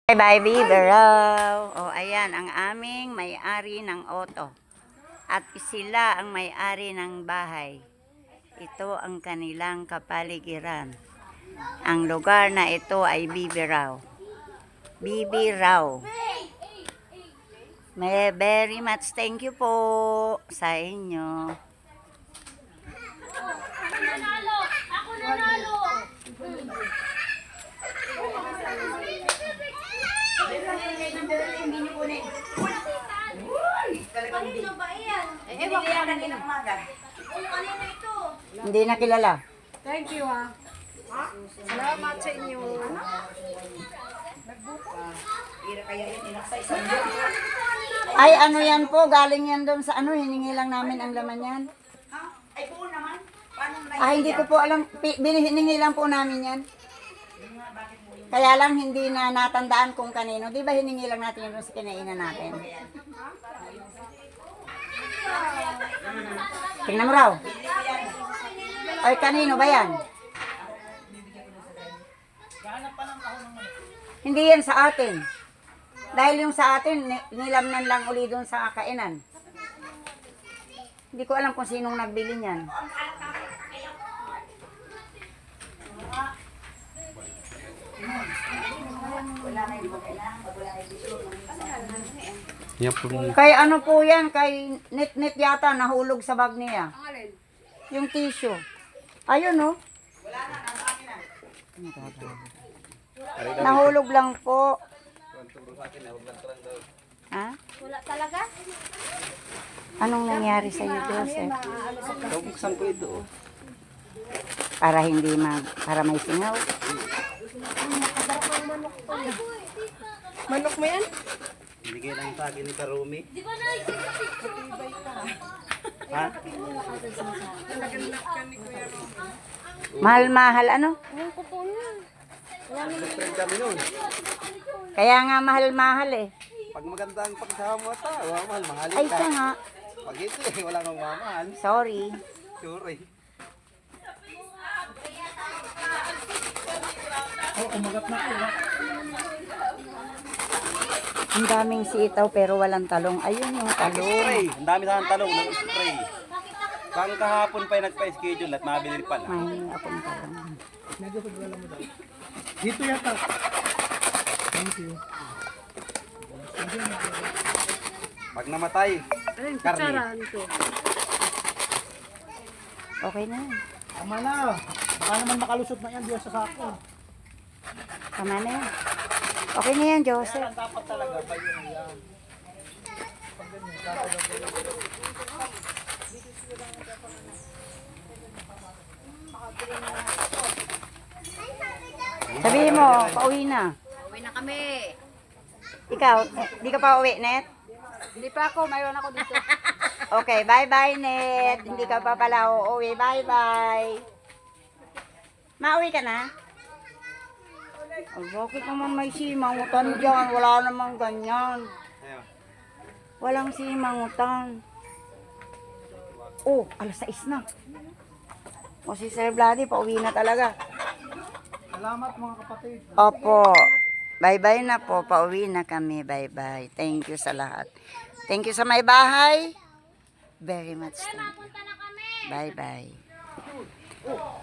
Bye-bye, Biberaw. O, ayan, ang aming may-ari ng auto. At sila ang may-ari ng bahay. Ito ang kanilang kapaligiran. Ang lugar na ito ay Biberaw. Biberaw. May very much thank you po sa inyo. Ako nanalo! Ako nanalo! Kanino ba yan? Ewan ko kanina umaga. Kanino ito? Hindi na kilala. Thank you, ha. Salamat sa inyo. Ay, ano yan po? Galing yan doon sa ano? Hiningi lang namin ang laman yan. Ay, buo naman. Paano na Ah, hindi ko po alam. Hiningi lang po namin yan. Kaya lang hindi na natandaan kung kanino. Di ba hiningi lang natin yun doon sa kinainan natin? Tingnan mo raw. Ay, kanino ba yan? Hindi yan sa atin. Dahil yung sa atin, nilamnan lang uli doon sa kainan. Hindi ko alam kung sinong nagbili niyan. Yan po. Kay ano po yan, kay Nit-Nit yata nahulog sa bag niya. Ang alin? Yung tissue. Ayun oh. Nahulog lang po. Ha? Wala talaga? Anong nangyari sa iyo, Joseph? Buksan ko ito. Para hindi para may singaw. Manok mo yan? Bigay lang sa akin ni Karumi. Di ba na? Ha? Mahal-mahal ano? Ang kupo niya. Friend kami nun. Kaya nga mahal-mahal eh. Pag maganda ang pagsama mo ata, mahal-mahal Ay, ka. siya nga. Pag ito wala nang mamahal. Sorry. Sorry. Ang daming sitaw pero walang talong. Ayun yung talong. Spray. Ang dami sana talong ng spray. Kang kahapon pa yung nagpa-schedule at mabili pa lang. May akong talong. Dito yata. Pag namatay, Ayun, karne. kutsara nito. Okay na yan. Tama na. Baka naman makalusot na yan diyan sa sako. Tama na yan. Okay na yan, Joseph. Dapat talaga pa yun yan. Sabihin mo, pauwi na. Uwi na kami. Ikaw, di ka pa uwi, Net? Hindi pa ako, mayroon ako dito. Okay, bye-bye, Net. Hindi ka pa pala uuwi. Bye-bye. Mauwi ka na? Oh, bakit naman may simangutan dyan? Wala namang ganyan. Ayun. Walang simangutan. Oh, alas 6 na. O si Sir Vlady, pauwi na talaga. Salamat mga kapatid. Opo. Bye-bye na po. Pauwi na kami. Bye-bye. Thank you sa lahat. Thank you sa may bahay. Very much thank you. Punta na kami. Bye-bye.